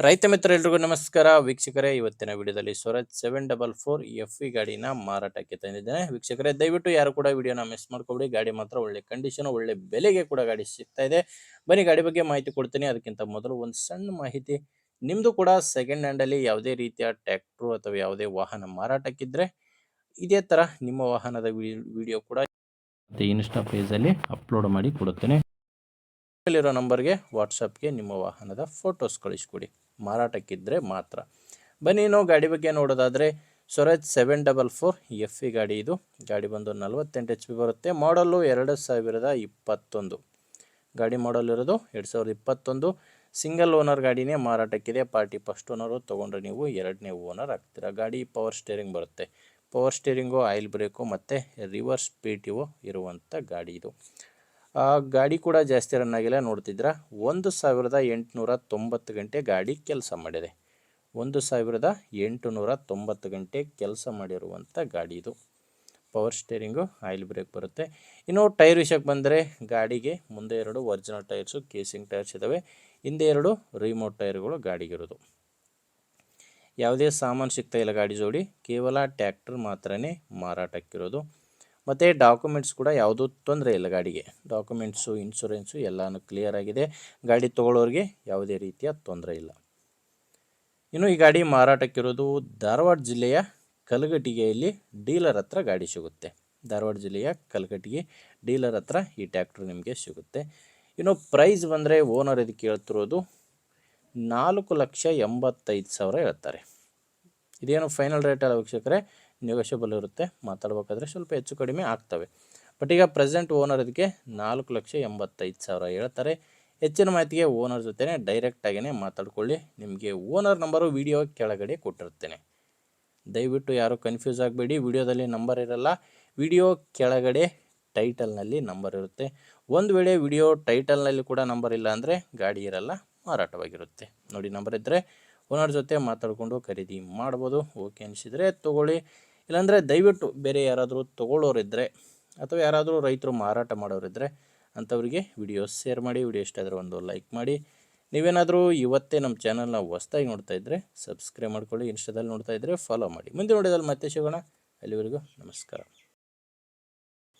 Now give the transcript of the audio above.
ರೈತ ಮಿತ್ರರೆಲ್ಲರಿಗೂ ನಮಸ್ಕಾರ ವೀಕ್ಷಕರೇ. ಇವತ್ತಿನ ವಿಡಿಯೋದಲ್ಲಿ ಸ್ವರಾಜ್ 744 FE ಗಾಡಿನ ಮಾರಾಟಕ್ಕೆ ತಂದಿದ್ದೇನೆ. ವೀಕ್ಷಕರೇ, ದಯವಿಟ್ಟು ಯಾರು ಕೂಡ ವಿಡಿಯೋನ ಮಿಸ್ ಮಾಡ್ಕೊಬೇಡಿ. ಗಾಡಿ ಮಾತ್ರ ಒಳ್ಳೆ ಕಂಡೀಷನ್, ಒಳ್ಳೆ ಬೆಲೆಗೆ ಕೂಡ ಗಾಡಿ ಸಿಗ್ತಾ ಇದೆ. ಬನ್ನಿ ಗಾಡಿ ಬಗ್ಗೆ ಮಾಹಿತಿ ಕೊಡ್ತೀನಿ. ಅದಕ್ಕಿಂತ ಮೊದಲು ಒಂದು ಸಣ್ಣ ಮಾಹಿತಿ. ನಿಮ್ಮದು ಕೂಡ ಸೆಕೆಂಡ್ ಹ್ಯಾಂಡಲ್ಲಿ ಯಾವುದೇ ರೀತಿಯ ಟ್ರ್ಯಾಕ್ಟ್ರು ಅಥವಾ ಯಾವುದೇ ವಾಹನ ಮಾರಾಟಕ್ಕಿದ್ರೆ ಇದೇ ಥರ ನಿಮ್ಮ ವಾಹನದ ವಿಡಿಯೋ ಕೂಡ ಇನ್ಸ್ಟಾ ಪೇಜಲ್ಲಿ ಅಪ್ಲೋಡ್ ಮಾಡಿ ಕೊಡುತ್ತೇನೆ. ಇರೋ ನಂಬರ್ಗೆ ವಾಟ್ಸಪ್ಗೆ ನಿಮ್ಮ ವಾಹನದ ಫೋಟೋಸ್ ಕಳಿಸ್ಕೊಡಿ, ಮಾರಾಟಕ್ಕಿದ್ದರೆ ಮಾತ್ರ. ಬನ್ನಿ ನಾವು ಗಾಡಿ ಬಗ್ಗೆ ನೋಡೋದಾದರೆ ಸ್ವರಾಜ್ 744 FE ಗಾಡಿ. ಇದು ಗಾಡಿ ಬಂದು 48 HP ಬರುತ್ತೆ. ಮಾಡಲ್ಲು 2021. ಗಾಡಿ ಮಾಡಲ್ ಇರೋದು 2021. ಸಿಂಗಲ್ ಓನರ್ ಗಾಡಿನೇ ಮಾರಾಟಕ್ಕಿದೆ. ಪಾರ್ಟಿ ಫಸ್ಟ್ ಓನರು, ತೊಗೊಂಡ್ರೆ ನೀವು ಎರಡನೇ ಓನರ್ ಆಗ್ತೀರಾ. ಗಾಡಿ ಪವರ್ ಸ್ಟೇರಿಂಗ್ ಬರುತ್ತೆ. ಪವರ್ ಸ್ಟೇರಿಂಗು, ಆಯಿಲ್ ಬ್ರೇಕು ಮತ್ತು ರಿವರ್ಸ್ PTO ಇರುವಂಥ ಗಾಡಿ ಇದು. ಗಾಡಿ ಕೂಡ ಜಾಸ್ತಿ ರನ್ ಆಗಿಲ್ಲ. ನೋಡ್ತಿದ್ರ 1890 ಗಂಟೆ ಗಾಡಿ ಕೆಲಸ ಮಾಡಿದೆ. 1890 ಗಂಟೆ ಕೆಲಸ ಮಾಡಿರುವಂಥ ಗಾಡಿ ಇದು. ಪವರ್ ಸ್ಟೇರಿಂಗು, ಆಯಿಲ್ ಬ್ರೇಕ್ ಬರುತ್ತೆ. ಇನ್ನು ಟೈರ್ ವಿಷಯಕ್ಕೆ ಬಂದರೆ ಗಾಡಿಗೆ ಮುಂದೆ 2 ಒರಿಜಿನಲ್ ಟೈರ್ಸು, ಕೇಸಿಂಗ್ ಟೈರ್ಸ್ ಇದ್ದಾವೆ. ಹಿಂದೆ 2 ರಿಮೋಟ್ ಟೈರ್ಗಳು ಗಾಡಿಗಿರೋದು. ಯಾವುದೇ ಸಾಮಾನು ಸಿಗ್ತಾ ಇಲ್ಲ ಗಾಡಿ ಜೋಡಿ, ಕೇವಲ ಟ್ಯಾಕ್ಟರ್ ಮಾತ್ರನೇ ಮಾರಾಟಕ್ಕಿರೋದು. ಮತ್ತು ಡಾಕ್ಯುಮೆಂಟ್ಸ್ ಕೂಡ ಯಾವುದೂ ತೊಂದರೆ ಇಲ್ಲ ಗಾಡಿಗೆ. ಡಾಕ್ಯುಮೆಂಟ್ಸು, ಇನ್ಶೂರೆನ್ಸು ಎಲ್ಲನೂ ಕ್ಲಿಯರ್ ಆಗಿದೆ. ಗಾಡಿ ತೊಗೊಳ್ಳೋರಿಗೆ ಯಾವುದೇ ರೀತಿಯ ತೊಂದರೆ ಇಲ್ಲ. ಇನ್ನು ಈ ಗಾಡಿ ಮಾರಾಟಕ್ಕಿರೋದು ಧಾರವಾಡ ಜಿಲ್ಲೆಯ ಕಲಘಟಗಿಯಲ್ಲಿ ಡೀಲರ್ ಹತ್ರ ಗಾಡಿ ಸಿಗುತ್ತೆ. ಧಾರವಾಡ ಜಿಲ್ಲೆಯ ಕಲಘಟಗಿ ಡೀಲರ್ ಹತ್ರ ಈ ಟ್ಯಾಕ್ಟ್ರ್ ನಿಮಗೆ ಸಿಗುತ್ತೆ. ಇನ್ನು ಪ್ರೈಸ್ ಬಂದರೆ ಓನರ್ ಇದಕ್ಕೆ ಹೇಳ್ತಿರೋದು 4,85,000 ಹೇಳ್ತಾರೆ. ಇದೇನು ಫೈನಲ್ ರೇಟ್ ಅಲ್ಲ ವೀಕ್ಷಕರೇ, ನೆಗೋಷಿಯಬಲ್ ಇರುತ್ತೆ. ಮಾತಾಡಬೇಕಾದ್ರೆ ಸ್ವಲ್ಪ ಹೆಚ್ಚು ಕಡಿಮೆ ಆಗ್ತವೆ. ಬಟ್ ಈಗ ಪ್ರೆಸೆಂಟ್ ಓನರ್ ಇದಕ್ಕೆ 4,85,000 ಹೇಳ್ತಾರೆ. ಹೆಚ್ಚಿನ ಮಾಹಿತಿಗೆ ಓನರ್ ಜೊತೆ ಡೈರೆಕ್ಟಾಗಿಯೇ ಮಾತಾಡ್ಕೊಳ್ಳಿ. ನಿಮಗೆ ಓನರ್ ನಂಬರು ವಿಡಿಯೋ ಕೆಳಗಡೆ ಕೊಟ್ಟಿರ್ತೇನೆ. ದಯವಿಟ್ಟು ಯಾರು ಕನ್ಫ್ಯೂಸ್ ಆಗಬೇಡಿ. ವಿಡಿಯೋದಲ್ಲಿ ನಂಬರ್ ಇರಲ್ಲ, ವಿಡಿಯೋ ಕೆಳಗಡೆ ಟೈಟಲ್ನಲ್ಲಿ ನಂಬರ್ ಇರುತ್ತೆ. ಒಂದು ವೇಳೆ ವಿಡಿಯೋ ಟೈಟಲ್ನಲ್ಲಿ ಕೂಡ ನಂಬರ್ ಇಲ್ಲ ಅಂದರೆ ಗಾಡಿ ಇರಲ್ಲ, ಮಾರಾಟವಾಗಿರುತ್ತೆ. ನೋಡಿ, ನಂಬರ್ ಇದ್ದರೆ ಓನರ್ ಜೊತೆ ಮಾತಾಡಿಕೊಂಡು ಖರೀದಿ ಮಾಡ್ಬೋದು. ಓಕೆ ಅನಿಸಿದರೆ ತೊಗೊಳ್ಳಿ. ಇಲ್ಲಾಂದರೆ ದಯವಿಟ್ಟು ಬೇರೆ ಯಾರಾದರೂ ತೊಗೊಳ್ಳೋರಿದ್ದರೆ ಅಥವಾ ಯಾರಾದರೂ ರೈತರು ಮಾರಾಟ ಮಾಡೋರಿದ್ದರೆ ಅಂಥವರಿಗೆ ವಿಡಿಯೋ ಶೇರ್ ಮಾಡಿ. ವಿಡಿಯೋ ಇಷ್ಟ ಆದರೆ ಒಂದು ಲೈಕ್ ಮಾಡಿ. ನೀವೇನಾದರೂ ಇವತ್ತೇ ನಮ್ಮ ಚಾನಲ್ನ ಹೊಸ್ದಾಗಿ ನೋಡ್ತಾ ಇದ್ದರೆ ಸಬ್ಸ್ಕ್ರೈಬ್ ಮಾಡ್ಕೊಳ್ಳಿ. ಇನ್ಸ್ಟಾದಲ್ಲಿ ನೋಡ್ತಾ ಇದ್ದರೆ ಫಾಲೋ ಮಾಡಿ. ಮುಂದೆ ನೋಡಿದಲ್ಲಿ ಮತ್ತೆ ಸಿಗೋಣ. ಅಲ್ಲಿವರೆಗೂ ನಮಸ್ಕಾರ.